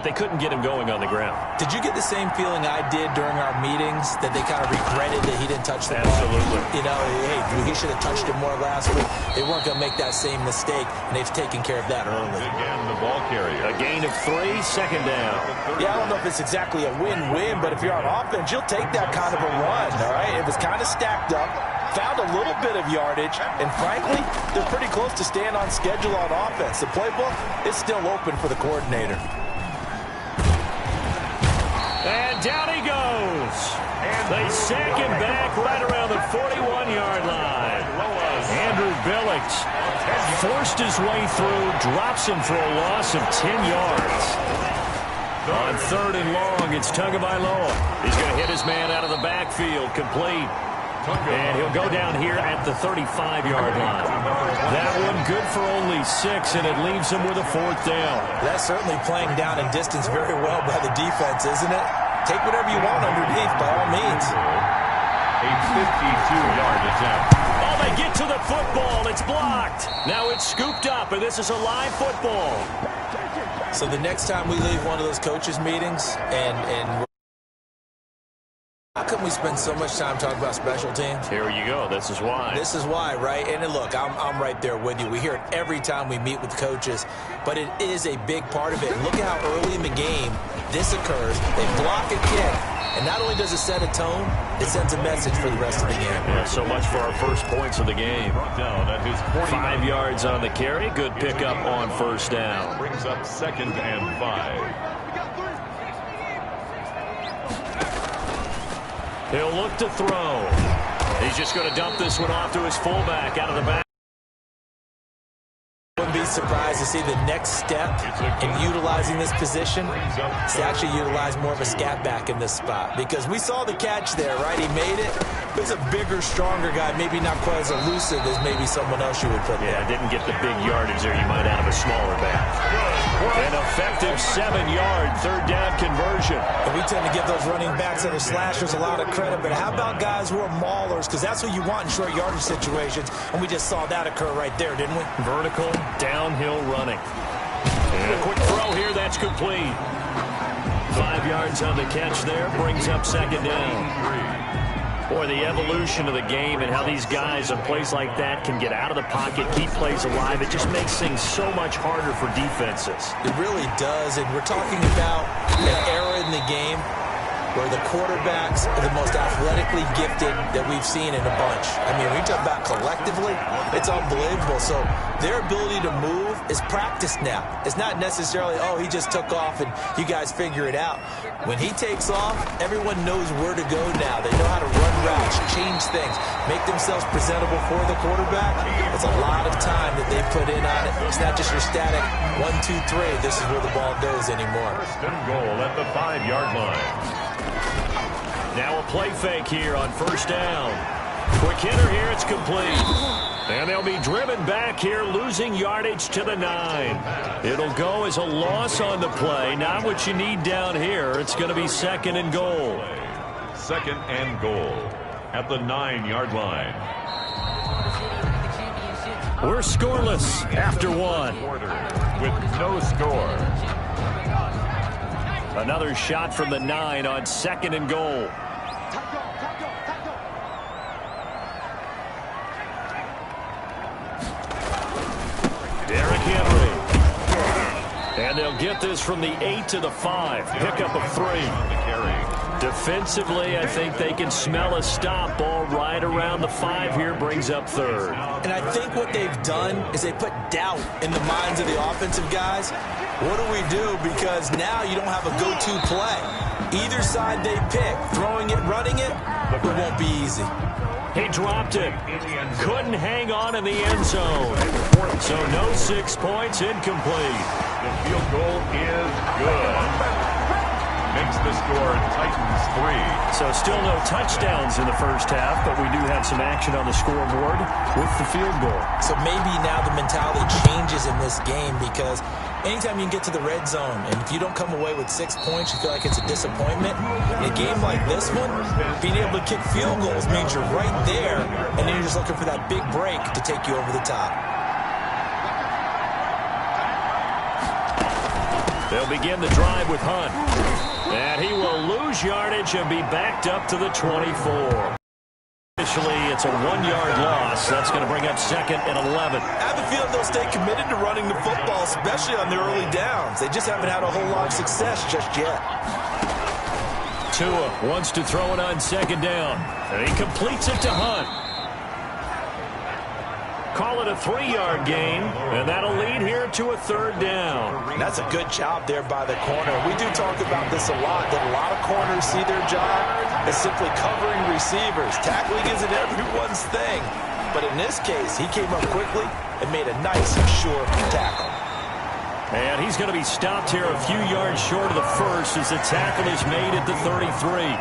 but they couldn't get him going on the ground. Did you get the same feeling I did during our meetings, that they kind of regretted that he didn't touch the ball? Absolutely. You know, hey, he should have touched it more last week. They weren't going to make that same mistake, and they've taken care of that early. Again, the ball carrier. A gain of 3, second down. Yeah, I don't know if it's exactly a win-win, but if you're on offense, you'll take that kind of a run, all right? It was kind of stacked up, found a little bit of yardage, and frankly, they're pretty close to staying on schedule on offense. The playbook is still open for the coordinator. And down he goes. They sack him back right around the 41-yard line. Andrew Billings forced his way through, drops him for a loss of 10 yards. On 3rd and long, it's Tagovailoa. He's going to hit his man out of the backfield, complete. And he'll go down here at the 35-yard line. That one good for only 6, and it leaves him with a 4th down. That's certainly playing down in distance very well by the defense, isn't it? Take whatever you want underneath, by all means. A 52-yard attempt. Oh, they get to the football. It's blocked. Now it's scooped up, and this is a live football. So the next time we leave one of those coaches' meetings and how come we spend so much time talking about special teams? Here you go. This is why. This is why, right? And look, I'm right there with you. We hear it every time we meet with coaches, but it is a big part of it. Look at how early in the game this occurs. They block a kick, and not only does it set a tone, it sends a message for the rest of the game. Yeah, so much for our first points of the game. Down at his 5 yards on the carry. Good pickup on 1st down. Brings up 2nd and 5. He'll look to throw. He's just going to dump this one off to his fullback out of the back. Wouldn't be surprised to see the next step in utilizing this position is to actually utilize more of a scat back in this spot, because we saw the catch there, right? He made it. He's a bigger, stronger guy, maybe not quite as elusive as maybe someone else you would put there. Yeah, didn't get the big yardage there you might out of a smaller back. An effective 7-yard 3rd down conversion. And we tend to give those running backs that are slashers a lot of credit, but how about guys who are maulers? Because that's what you want in short yardage situations, and we just saw that occur right there, didn't we? Vertical, downhill running. And a quick throw here, that's complete. 5 yards on the catch there, brings up 2nd down. Boy, the evolution of the game and how these guys in plays like that can get out of the pocket, keep plays alive, it just makes things so much harder for defenses. It really does, and we're talking about an era in the game where the quarterbacks are the most athletically gifted that we've seen in a bunch. I mean, when you talk about collectively, it's unbelievable. So their ability to move is practiced now. It's not necessarily, oh, he just took off and you guys figure it out. When he takes off, everyone knows where to go now. They know how to run routes, change things, make themselves presentable for the quarterback. It's a lot of time that they put in on it. It's not just your static 1, 2, 3. This is where the ball goes anymore. 1st and goal at the 5-yard line. Now a play fake here on 1st down. Quick hitter here, it's complete. And they'll be driven back here, losing yardage to the 9. It'll go as a loss on the play. Not what you need down here. It's going to be 2nd and goal. 2nd and goal at the 9-yard line. We're scoreless after 1. With no score. Another shot from the 9 on 2nd and goal. Derrick Henry. And they'll get this from the 8 to the 5. Pickup of 3. Defensively, I think they can smell a stop. Ball right around the 5 here, brings up 3rd. And I think what they've done is they put doubt in the minds of the offensive guys. What do we do? Because now you don't have a go-to play. Either side they pick, throwing it, running it, it won't be easy. He dropped it. Couldn't hang on in the end zone. So no 6 points, incomplete. The field goal is good. Makes the score Titans 3. So still no touchdowns in the first half, but we do have some action on the scoreboard with the field goal. So maybe now the mentality changes in this game, because anytime you can get to the red zone, and if you don't come away with 6 points, you feel like it's a disappointment. In a game like this one, being able to kick field goals means you're right there, and then you're just looking for that big break to take you over the top. They'll begin the drive with Hunt. And he will lose yardage and be backed up to the 24. Officially, it's a 1-yard loss. That's going to bring up 2nd and 11. I have a feeling they'll stay committed to running the football, especially on the early downs. They just haven't had a whole lot of success just yet. Tua wants to throw it on 2nd down. And he completes it to Hunt. Call it a 3-yard gain, and that'll lead here to a 3rd down. That's a good job there by the corner. We do talk about this a lot, that a lot of corners see their job as simply covering receivers. Tackling isn't everyone's thing. But in this case, he came up quickly and made a nice, sure tackle. And he's going to be stopped here a few yards short of the first as the tackle is made at the 33.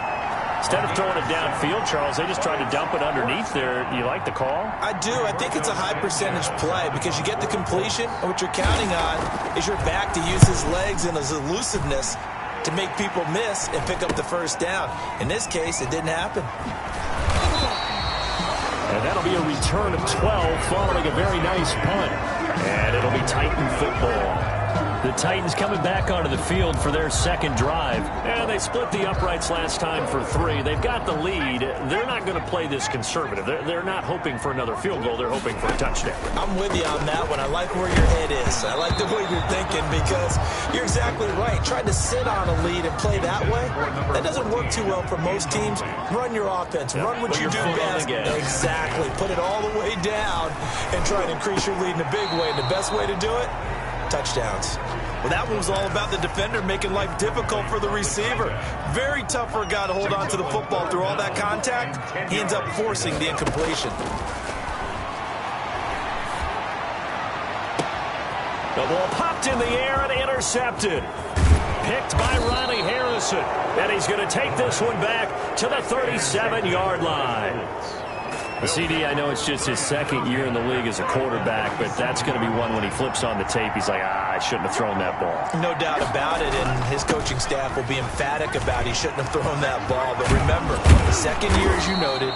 Instead of throwing it downfield, Charles, they just tried to dump it underneath there. You like the call? I do. I think it's a high percentage play because you get the completion, and what you're counting on is your back to use his legs and his elusiveness to make people miss and pick up the first down. In this case, it didn't happen. And that'll be a return of 12 following a very nice punt. And it'll be Titan football. The Titans coming back onto the field for their 2nd drive. And they split the uprights last time for 3. They've got the lead. They're not going to play this conservative. They're not hoping for another field goal. They're hoping for a touchdown. I'm with you on that one. I like where your head is. I like the way you're thinking because you're exactly right. Trying to sit on a lead and play that way, that doesn't work too well for most teams. Run your offense. Run what you do best. Exactly. Put it all the way down and try and increase your lead in a big way. And the best way to do it? Touchdowns. Well, that one was all about the defender making life difficult for the receiver. Very tough for a guy to hold on to the football through all that contact. He ends up forcing the incompletion. The ball popped in the air and intercepted. Picked by Ronnie Harrison. And he's going to take this one back to the 37-yard line. The CD, I know it's just his 2nd year in the league as a quarterback, but that's going to be one when he flips on the tape. He's like, I shouldn't have thrown that ball. No doubt about it, and his coaching staff will be emphatic about he shouldn't have thrown that ball. But remember, the 2nd year, as you noted,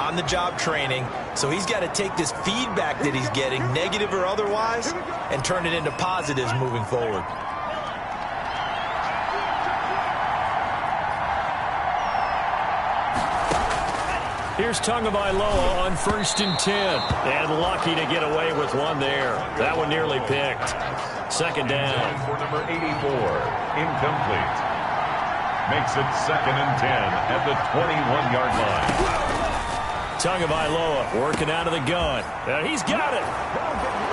on-the-job training, so he's got to take this feedback that he's getting, negative or otherwise, and turn it into positives moving forward. Here's Tagovailoa on 1st and 10. And lucky to get away with one there. That one nearly picked. 2nd down. For number 84, incomplete. Makes it 2nd and 10 at the 21-yard line. Tagovailoa working out of the gun. And he's got it.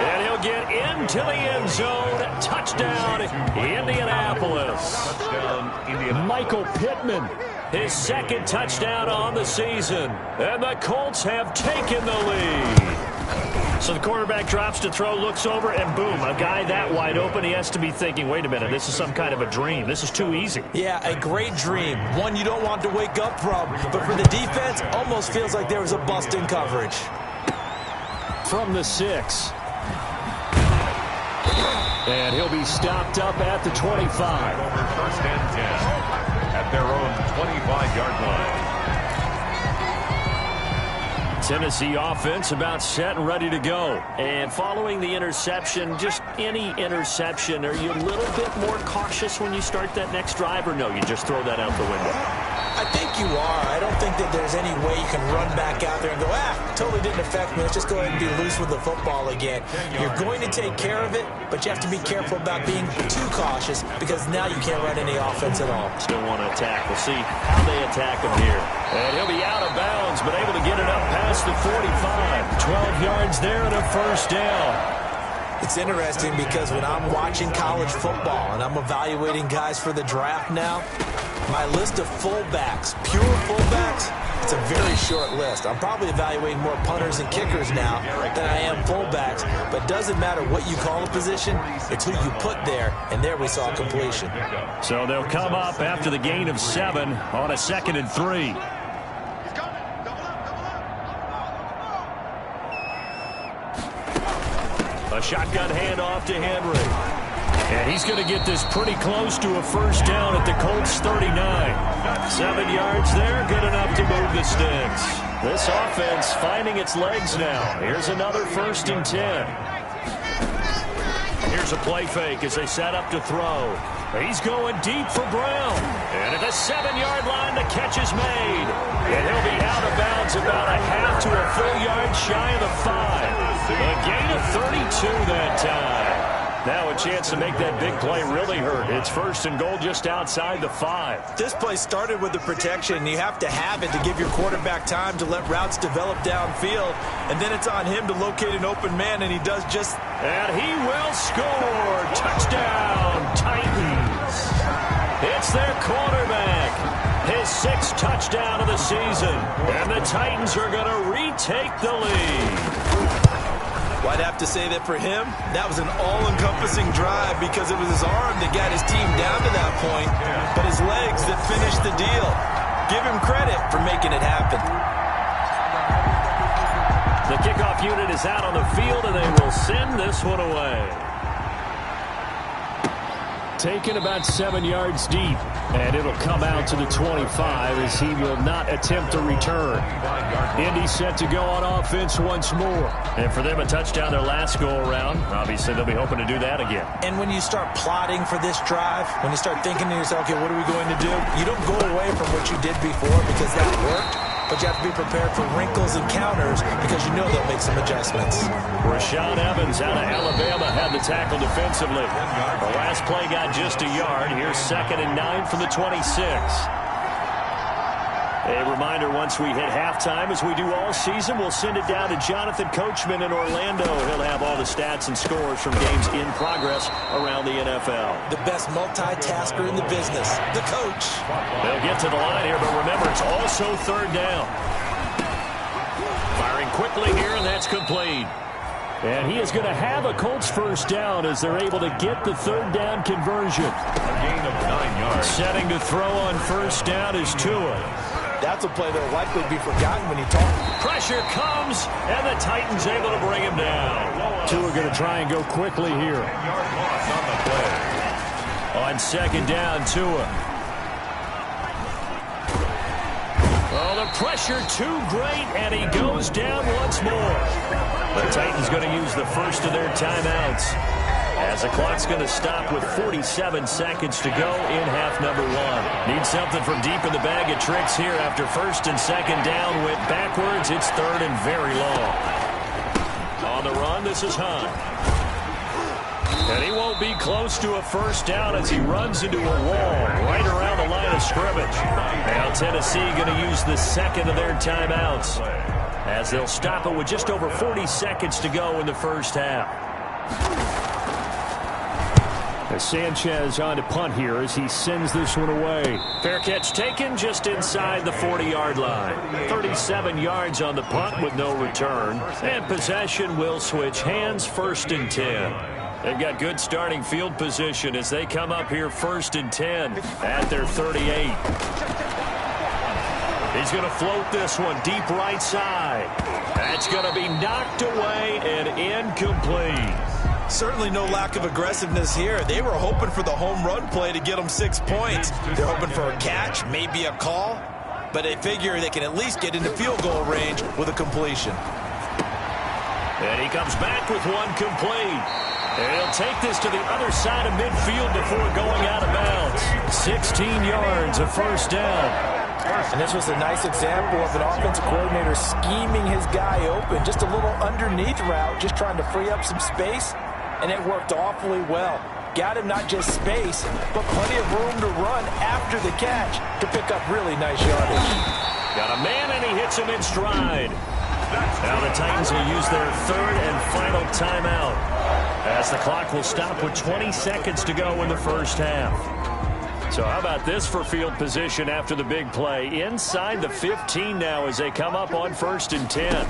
And he'll get into the end zone. Touchdown, Indianapolis. Touchdown, Indianapolis. Michael Pittman, his 2nd touchdown on the season. And the Colts have taken the lead. So the quarterback drops to throw, looks over, and boom, a guy that wide open, he has to be thinking, wait a minute, this is some kind of a dream. This is too easy. Yeah, a great dream. One you don't want to wake up from. But for the defense, almost feels like there was a bust in coverage. From the 6. And he'll be stopped up at the 25. 1st and 10 at their own 25-yard line. Tennessee offense about set and ready to go. And following the interception, just any interception, are you a little bit more cautious when you start that next drive, or no, you just throw that out the window? I think you are. I don't think that there's any way you can run back out there and go, totally didn't affect me. Let's just go ahead and be loose with the football again. You're going to take care of it, but you have to be careful about being too cautious because now you can't run any offense at all. Still want to attack. We'll see how they attack him here. And he'll be out of bounds, but able to get it up past the 45. 12 yards there and a 1st down. It's interesting because when I'm watching college football and I'm evaluating guys for the draft now, my list of fullbacks, pure fullbacks, it's a very short list. I'm probably evaluating more punters and kickers now than I am fullbacks, but it doesn't matter what you call a position, it's who you put there, and there we saw completion. So they'll come up after the gain of 7 on a 2nd and 3. A shotgun handoff to Henry. And he's going to get this pretty close to a 1st down at the Colts 39. 7 yards there, good enough to move the sticks. This offense finding its legs now. Here's another 1st and 10. Here's a play fake as they set up to throw. He's going deep for Brown. And at the 7-yard line, the catch is made. And he'll be out of bounds about a half to a full yard shy of the 5. A gain of 32 that time. Now a chance to make that big play really hurt. It's 1st and goal just outside the 5. This play started with the protection. You have to have it to give your quarterback time to let routes develop downfield. And then it's on him to locate an open man, and he does just... And he will score. Touchdown, Titans. It's their quarterback. His 6th touchdown of the season. And the Titans are going to retake the lead. Well, I'd have to say that for him, that was an all-encompassing drive because it was his arm that got his team down to that point, but his legs that finished the deal. Give him credit for making it happen. The kickoff unit is out on the field, and they will send this one away. Taken about 7 yards deep, and it'll come out to the 25 as he will not attempt a return. Indy set to go on offense once more. And for them, a touchdown their last go-around. Obviously, they'll be hoping to do that again. And when you start plotting for this drive, when you start thinking to yourself, okay, what are we going to do? You don't go away from what you did before because that worked. But you have to be prepared for wrinkles and counters because you know they'll make some adjustments. Rashaan Evans out of Alabama had the tackle defensively. The last play got just a yard. Here's 2nd and 9 from the 26. A reminder, once we hit halftime, as we do all season, we'll send it down to Jonathan Coachman in Orlando. He'll have all the stats and scores from games in progress around the NFL. The best multitasker in the business, the coach. They'll get to the line here, but remember, it's also 3rd down. Firing quickly here, and that's complete. And he is going to have a Colts 1st down as they're able to get the 3rd down conversion. A gain of 9 yards. Setting to throw on 1st down is Tua. That's a play that will likely be forgotten when you talk. Pressure comes, and the Titans able to bring him down. Tua going to try and go quickly here. 10-yard loss on the play. On 2nd down, Tua. Oh, the pressure too great, and he goes down once more. The Titans going to use the first of their timeouts, as the clock's going to stop with 47 seconds to go in half number 1. Need something from deep in the bag of tricks here after 1st and 2nd down. Went backwards. It's 3rd and very long. On the run, this is Hunt. And he won't be close to a 1st down as he runs into a wall right around the line of scrimmage. Now Tennessee going to use the 2nd of their timeouts, as they'll stop it with just over 40 seconds to go in the 1st half. Sanchez on to punt here as he sends this one away. Fair catch taken just inside the 40-yard line. 37 yards on the punt with no return. And possession will switch hands, 1st and 10. They've got good starting field position as they come up here 1st and 10 at their 38. He's going to float this one deep right side. That's going to be knocked away and incomplete. Certainly no lack of aggressiveness here. They were hoping for the home run play to get them 6 points. They're hoping for a catch, maybe a call, but they figure they can at least get into field goal range with a completion. And he comes back with one complete. And he'll take this to the other side of midfield before going out of bounds. 16 yards, a 1st down. And this was a nice example of an offensive coordinator scheming his guy open. Just a little underneath route, just trying to free up some space. And it worked awfully well. Got him not just space, but plenty of room to run after the catch to pick up really nice yardage. Got a man, and he hits him in stride. Now the Titans will use their 3rd and final timeout, as the clock will stop with 20 seconds to go in the 1st half. So how about this for field position after the big play? Inside the 15 now as they come up on 1st and 10.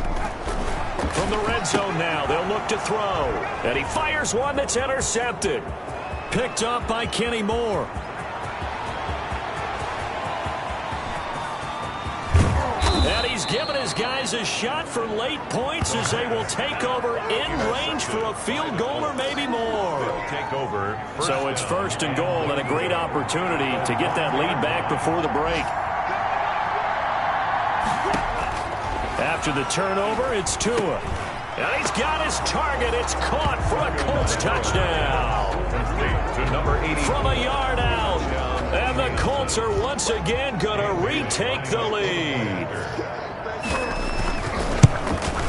From the red zone now, they'll look to throw. And he fires one that's intercepted. Picked up by Kenny Moore. And he's given his guys a shot for late points as they will take over in range for a field goal or maybe more. Take over. So it's 1st and goal and a great opportunity to get that lead back before the break. After the turnover, it's Tua. And he's got his target. It's caught for a Colts touchdown. Complete to number 80. From a yard out. And the Colts are once again going to retake the lead.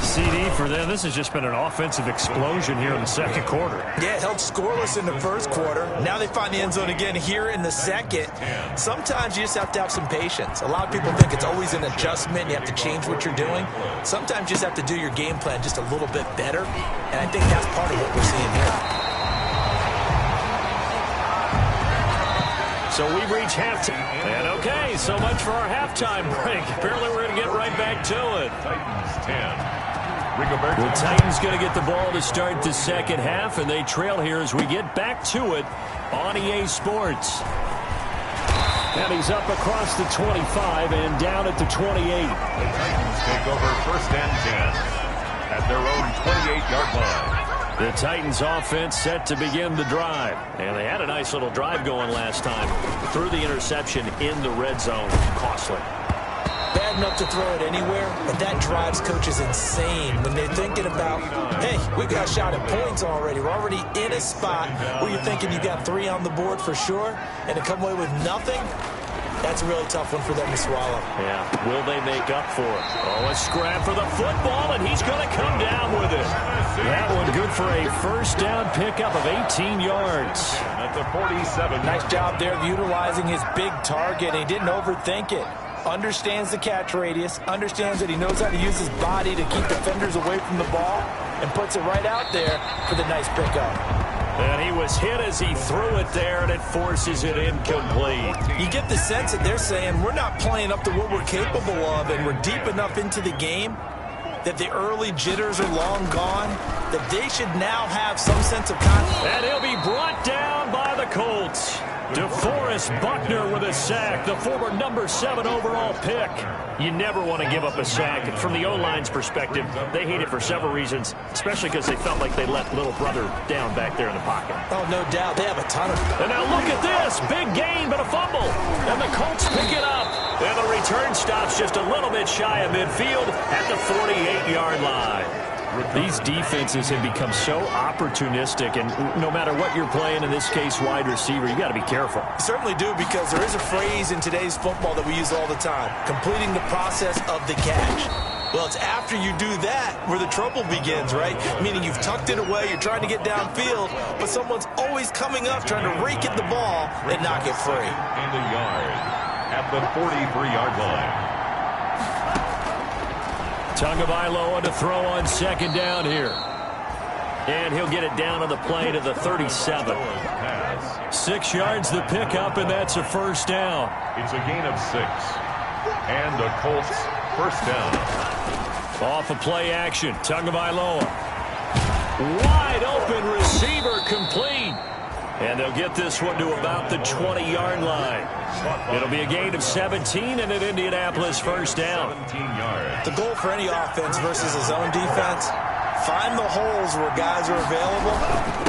CD for them. This has just been an offensive explosion here in the second quarter. Yeah, held scoreless in the first quarter. Now they find the end zone again here in the second. Sometimes you just have to have some patience. A lot of people think it's always an adjustment. You have to change what you're doing. Sometimes you just have to do your game plan just a little bit better. And I think that's part of what we're seeing here. So we've reached halftime. And okay, so much for our halftime break. Apparently we're going to get right back to it. Titans 10. The Titans going to get the ball to start the second half, and they trail here as we get back to it on EA Sports. And he's up across the 25 and down at the 28. The Titans take over first and 10 at their own 28-yard line. The Titans offense set to begin the drive. And they had a nice little drive going last time. Threw the interception in the red zone. Costly. Bad enough to throw it anywhere, but that drives coaches insane when they're thinking about, hey, we got a shot at points already. We're already in a spot where you're thinking you got 3 on the board for sure, and to come away with nothing, that's a really tough one for them to swallow. Yeah, will they make up for it? Oh, a scrap for the football, and he's going to come down with it. That one good for a first down pickup of 18 yards. At the 47. Nice job there of utilizing his big target. He didn't overthink it. Understands the catch radius, understands that he knows how to use his body to keep defenders away from the ball, and puts it right out there for the nice pickup. And he was hit as he threw it there, and it forces it incomplete. You get the sense that they're saying we're not playing up to what we're capable of, and we're deep enough into the game that the early jitters are long gone, that they should now have some sense of confidence. And he'll be brought down by the Colts. DeForest Buckner with a sack, the former number 7 overall pick. You never want to give up a sack. From the O-line's perspective, they hate it for several reasons, especially because they felt like they let little brother down back there in the pocket. Oh, no doubt. They have a ton of them. And now look at this. Big gain, but a fumble. And the Colts pick it up. And the return stops just a little bit shy of midfield at the 48-yard line. These defenses have become so opportunistic, and no matter what you're playing, in this case wide receiver, you got to be careful. You certainly do, because there is a phrase in today's football that we use all the time, completing the process of the catch. Well, it's after you do that where the trouble begins, right? Meaning you've tucked it away, you're trying to get downfield, but someone's always coming up trying to rake at the ball and knock it free. And a yard at the 43-yard line. Tagovailoa to throw on second down here. And he'll get it down on the play to the 37. 6 yards the pickup, and that's a first down. It's a gain of 6. And the Colts first down. Off of play action, Tagovailoa. Wide open receiver complete. And they'll get this one to about the 20-yard line. It'll be a gain of 17 and an Indianapolis first down. 17 yards. The goal for any offense versus a zone defense, find the holes where guys are available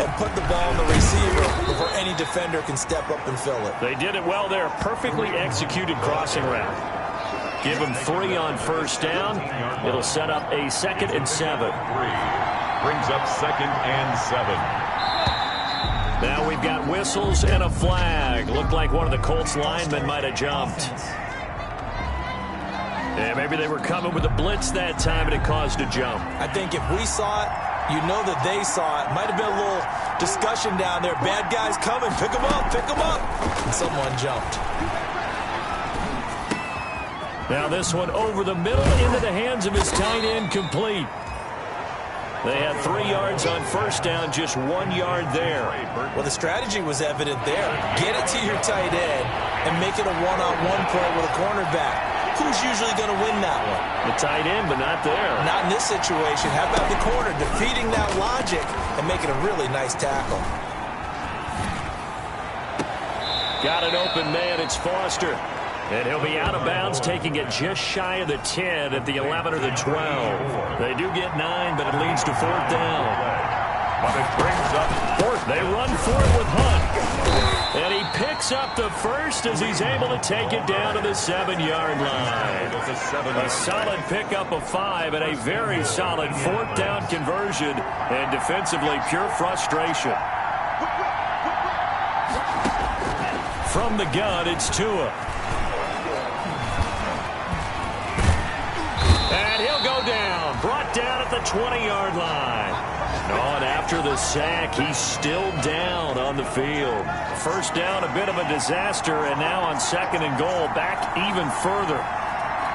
and put the ball on the receiver before any defender can step up and fill it. They did it well there. Perfectly executed crossing route. Give them 3 on first down. It'll set up a 2nd and 7. 3 brings up 2nd and 7. Now we've got whistles and a flag. Looked like one of the Colts linemen might have jumped. Yeah, maybe they were coming with a blitz that time and it caused a jump. I think if we saw it, you know that they saw it. Might have been a little discussion down there. Bad guys coming. Pick them up. Pick them up. And someone jumped. Now this one over the middle into the hands of his tight end, complete. They had 3 yards on first down, just 1 yard there. Well, the strategy was evident there. Get it to your tight end and make it a one-on-one play with a cornerback. Who's usually going to win that one? The tight end, but not there. Not in this situation. How about the corner defeating that logic and making a really nice tackle? Got an open man. It's Foster. And he'll be out of bounds, taking it just shy of the 10 at the 11 or the 12. They do get 9, but it leads to 4th down. But it brings up 4th. They run for it with Hunt. And he picks up the first as he's able to take it down to the 7-yard line. A solid pickup of 5 and a very solid 4th down conversion. And defensively, pure frustration. From the gun, it's Tua. And he'll go down. Brought down at the 20-yard line. Oh, and after the sack, he's still down on the field. First down, a bit of a disaster, and now on 2nd and goal, back even further.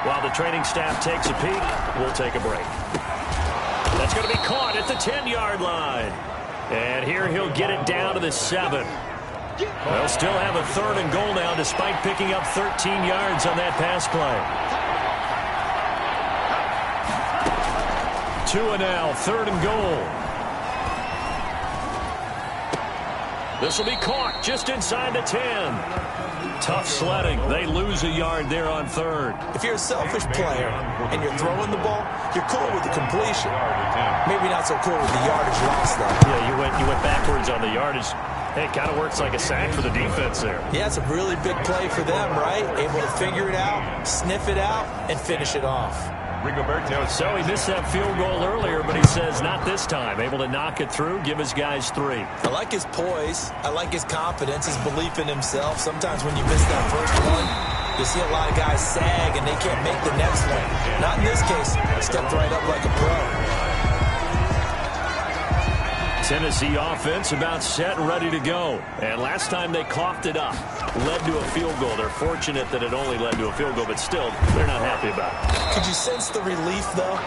While the training staff takes a peek, we'll take a break. That's going to be caught at the 10-yard line. And here he'll get it down to the 7. They'll still have a 3rd and goal now, despite picking up 13 yards on that pass play. Tua now, 3rd and goal. This will be caught just inside the 10. Tough sledding. They lose a yard there on 3rd. If you're a selfish player and you're throwing the ball, you're cool with the completion. Maybe not so cool with the yardage loss, though. Yeah, you went backwards on the yardage. Hey, it kind of works like a sack for the defense there. Yeah, it's a really big play for them, right? Able to figure it out, sniff it out, and finish it off. So he missed that field goal earlier, but he says not this time. Able to knock it through, give his guys 3. I like his poise. I like his confidence, his belief in himself. Sometimes when you miss that first one, you see a lot of guys sag and they can't make the next one. Not in this case. Stepped right up like a pro. Tennessee offense about set and ready to go. And last time they coughed it up, led to a field goal. They're fortunate that it only led to a field goal, but still, they're not happy about it. Could you sense the relief, though,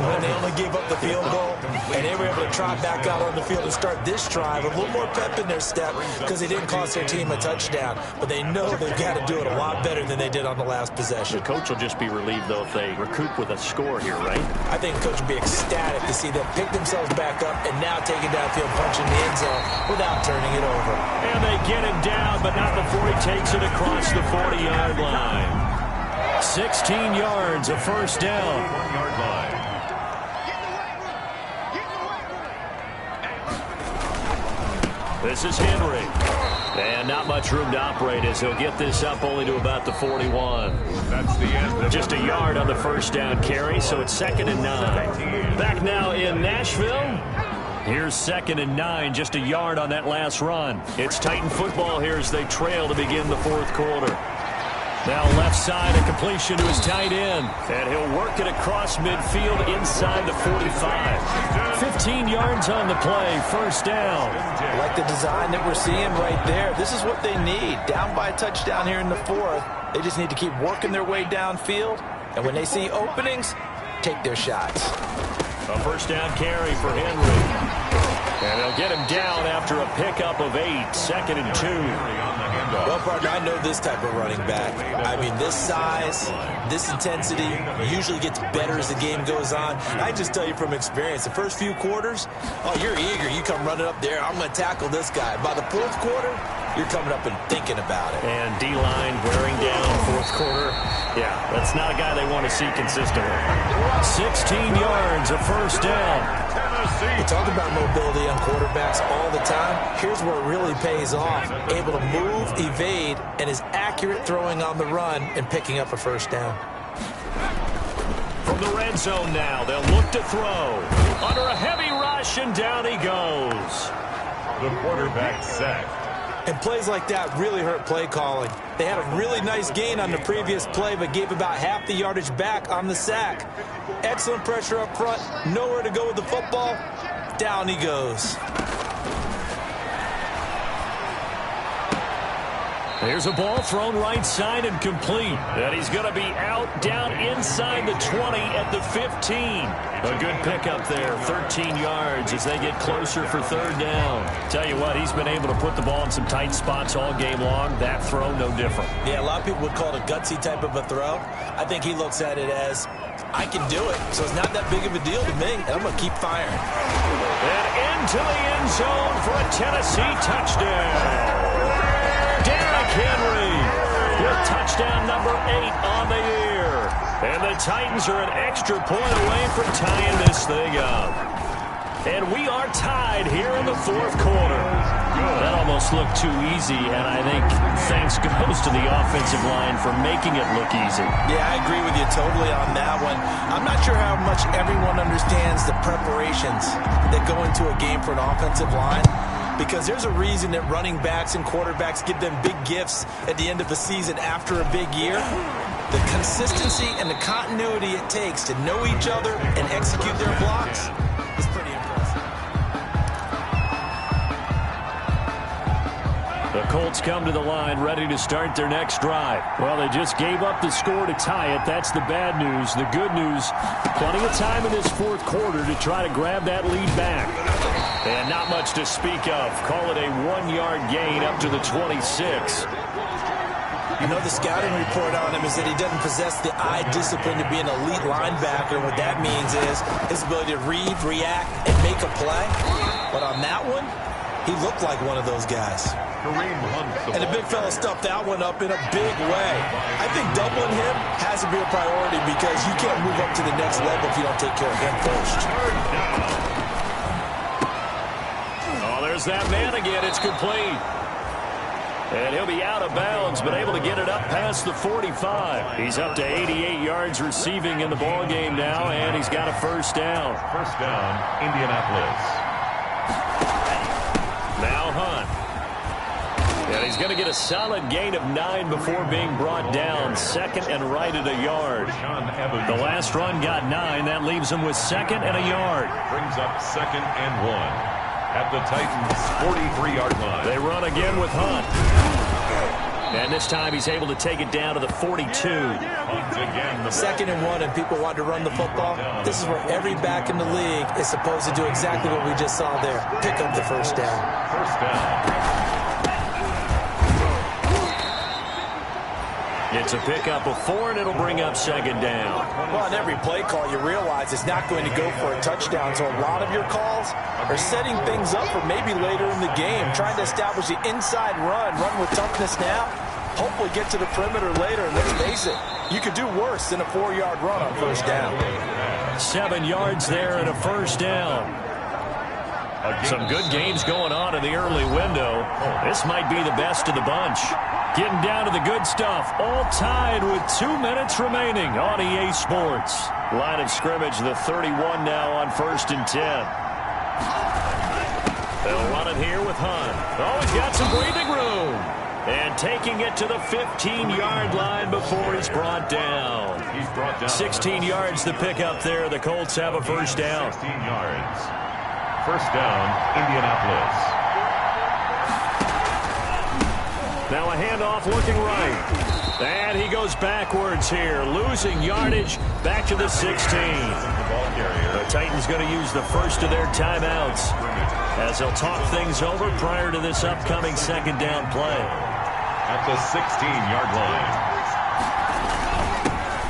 when they only gave up the field goal and they were able to trot back out on the field and start this drive, a little more pep in their step because they didn't cost their team a touchdown, but they know they've got to do it a lot better than they did on the last possession. The coach will just be relieved, though, if they recoup with a score here, right? I think the coach will be ecstatic to see them pick themselves back up and now take it downfield, punching the end zone without turning it over. And they get him down, but not before he takes it across the 40-yard line. 16 yards, a first down. This is Henry. And not much room to operate as he'll get this up only to about the 41. That's the end. Just a yard on the first down carry, so it's 2nd and 9. Back now in Nashville. Here's 2nd and 9, just a yard on that last run. It's Titan football here as they trail to begin the 4th quarter. Now left side, a completion to his tight end. And he'll work it across midfield inside the 45. 15 yards on the play, first down. I like the design that we're seeing right there. This is what they need. Down by a touchdown here in the 4th. They just need to keep working their way downfield. And when they see openings, take their shots. A first down carry for Henry. And they'll get him down after a pickup of 8, 2nd and 2. Well, partner, I know this type of running back. I mean, this size, this intensity usually gets better as the game goes on. I just tell you from experience, the first few quarters, oh, you're eager. You come running up there, I'm going to tackle this guy. By the 4th quarter, you're coming up and thinking about it. And D-line wearing down 4th quarter. Yeah, that's not a guy they want to see consistently. 16 yards, a first down. We talk about mobility on quarterbacks all the time. Here's where it really pays off. Able to move, evade, and is accurate throwing on the run and picking up a first down. From the red zone now, they'll look to throw. Under a heavy rush, and down he goes. The quarterback sacked. And plays like that really hurt play calling. They had a really nice gain on the previous play, but gave about half the yardage back on the sack. Excellent pressure up front. Nowhere to go with the football. Down he goes. There's a ball thrown right side and complete. And he's going to be out down inside the 20 at the 15. A good pickup there, 13 yards as they get closer for 3rd down. Tell you what, he's been able to put the ball in some tight spots all game long. That throw, no different. Yeah, a lot of people would call it a gutsy type of a throw. I think he looks at it as, I can do it, so it's not that big of a deal to me, and I'm going to keep firing. And into the end zone for a Tennessee touchdown. Henry with touchdown number 8 on the year. And the Titans are an extra point away from tying this thing up. And we are tied here in the 4th quarter. That almost looked too easy, and I think thanks goes to the offensive line for making it look easy. Yeah, I agree with you totally on that one. I'm not sure how much everyone understands the preparations that go into a game for an offensive line. because there's a reason that running backs and quarterbacks give them big gifts at the end of the season after a big year. The consistency and the continuity it takes to know each other and execute their blocks is pretty impressive. The Colts come to the line ready to start their next drive. Well, they just gave up the score to tie it. That's the bad news. The good news, plenty of time in this fourth quarter to try to grab that lead back. And not much to speak of. Call it a 1-yard gain up to the 26. You know, the scouting report on him is that he doesn't possess the eye discipline to be an elite linebacker. What that means is his ability to read, react, and make a play. But on that one, he looked like one of those guys. And the big fella stuffed that one up in a big way. I think doubling him has to be a priority because you can't move up to the next level if you don't take care of him first. Oh, there's that man again. It's complete. And he'll be out of bounds, but able to get it up past the 45. He's up to 88 yards receiving in the ball game now, and he's got a first down. First down, Indianapolis. Now Hunt. And he's going to get a solid gain of 9 before being brought down. Second and right at a yard. The last run got 9. That leaves him with second and a yard. Brings up second and 1. At the Titans' 43-yard line. They run again with Hunt. And this time he's able to take it down to the 42. Second and 1 and people want to run the football. This is where every back in the league is supposed to do exactly what we just saw there. Pick up the first down. First down. It's a pickup of 4, and it'll bring up second down. Well, on every play call, you realize it's not going to go for a touchdown. So a lot of your calls are setting things up for maybe later in the game, trying to establish the inside run with toughness now, hopefully get to the perimeter later. And let's face it, you could do worse than a 4-yard run on first down. 7 yards there and a first down. Some good games going on in the early window. This might be the best of the bunch. Getting down to the good stuff. All tied with 2 minutes remaining on EA Sports. Line of scrimmage, the 31 now on first and 10. They'll run it here with Hunt. Oh, he's got some breathing room. And taking it to the 15-yard line before he's brought down. 16 yards the pickup there. The Colts have a first down. 16 yards. First down, Indianapolis. Now a handoff looking right. And he goes backwards here, losing yardage back to the 16. The Titans going to use the first of their timeouts as they'll talk things over prior to this upcoming second down play. At the 16-yard line.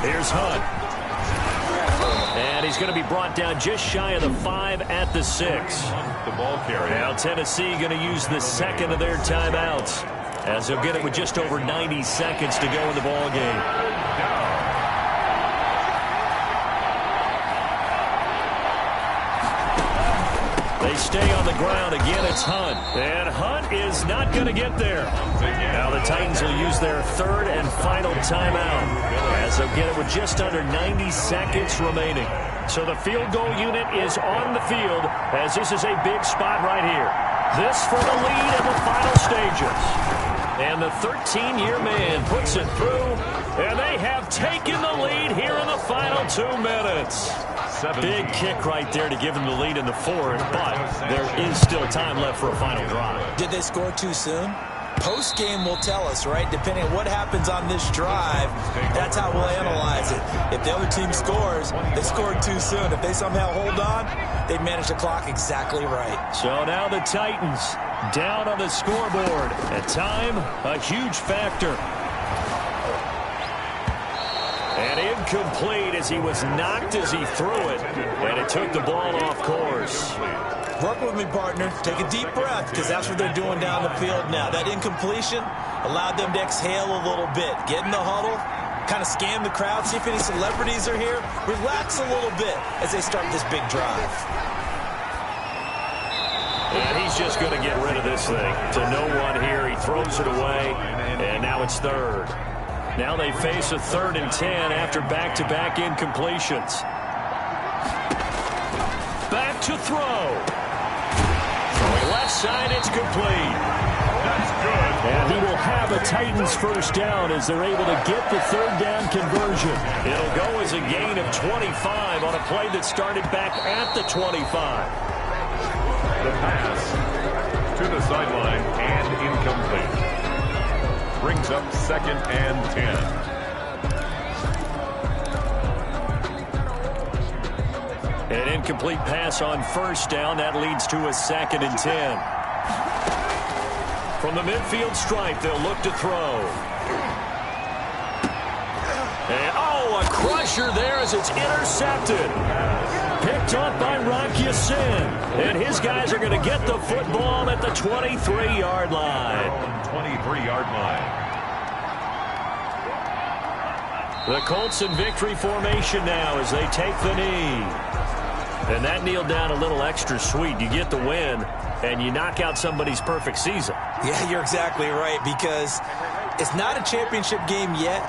Here's Hunt. And he's going to be brought down just shy of the 5 at the 6. The ball carrier. Now Tennessee going to use the second of their timeouts, as they'll get it with just over 90 seconds to go in the ball game. They stay on the ground. Again, it's Hunt. And Hunt is not going to get there. Now the Titans will use their third and final timeout, as they'll get it with just under 90 seconds remaining. So the field goal unit is on the field, as this is a big spot right here. This for the lead in the final stages. And the 13-year man puts it through, and they have taken the lead here in the final 2 minutes. Big kick right there to give them the lead in the fourth, but there is still time left for a final drive. Did they score too soon? Post-game will tell us, right? Depending on what happens on this drive, that's how we'll analyze it. If the other team scores, they scored too soon. If they somehow hold on, they manage the clock exactly right. So now the Titans down on the scoreboard. At time, a huge factor. And incomplete as he was knocked as he threw it, and it took the ball off course. Work with me, partner. Take a deep breath, because that's what they're doing down the field now. That incompletion allowed them to exhale a little bit. Get in the huddle, kind of scan the crowd, see if any celebrities are here. Relax a little bit as they start this big drive. And he's just going to get rid of this thing. To no one here, he throws it away, and now it's third. Now they face a 3rd and 10 after back-to-back incompletions. Back to throw. Throwing left side, it's complete. That's good. And he will have a Titans first down as they're able to get the third down conversion. It'll go as a gain of 25 on a play that started back at the 25. The pass to the sideline and incomplete. Brings up 2nd and 10. An incomplete pass on first down. That leads to a 2nd and 10. From the midfield stripe, they'll look to throw. And, oh, a crusher there as it's intercepted. Picked up by Rocky Sin. And his guys are going to get the football at the 23-yard line. 23-yard line. The Colts in victory formation now as they take the knee. And that kneeled down a little extra sweet. You get the win, and you knock out somebody's perfect season. Yeah, you're exactly right, because it's not a championship game yet,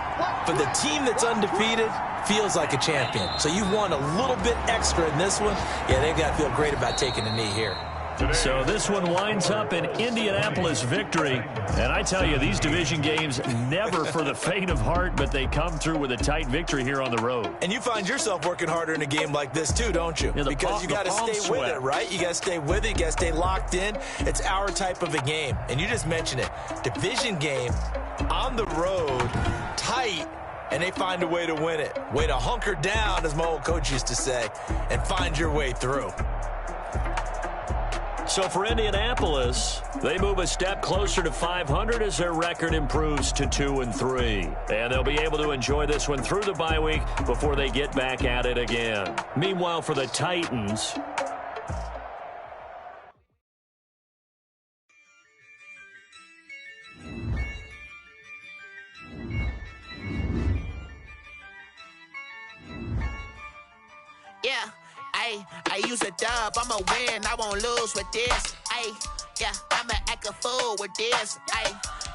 but the team that's undefeated feels like a champion. So you won a little bit extra in this one. Yeah, they've got to feel great about taking a knee here. So this one winds up an Indianapolis victory. And I tell you, these division games never for the faint of heart, but they come through with a tight victory here on the road. And you find yourself working harder in a game like this too, don't you? Yeah, because you got to stay with it, right? You got to stay with it. You got to stay locked in. It's our type of a game. And you just mentioned it. Division game on the road, tight, and they find a way to win it. Way to hunker down, as my old coach used to say, and find your way through. So for Indianapolis, they move a step closer to 500 as their record improves to 2-3. And they'll be able to enjoy this one through the bye week before they get back at it again. Meanwhile, for the Titans, yeah. I use a dub, I'ma win, I won't lose with this. Yeah, I'ma act a fool with this.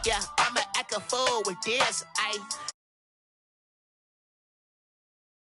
Yeah, I'ma act a fool with this.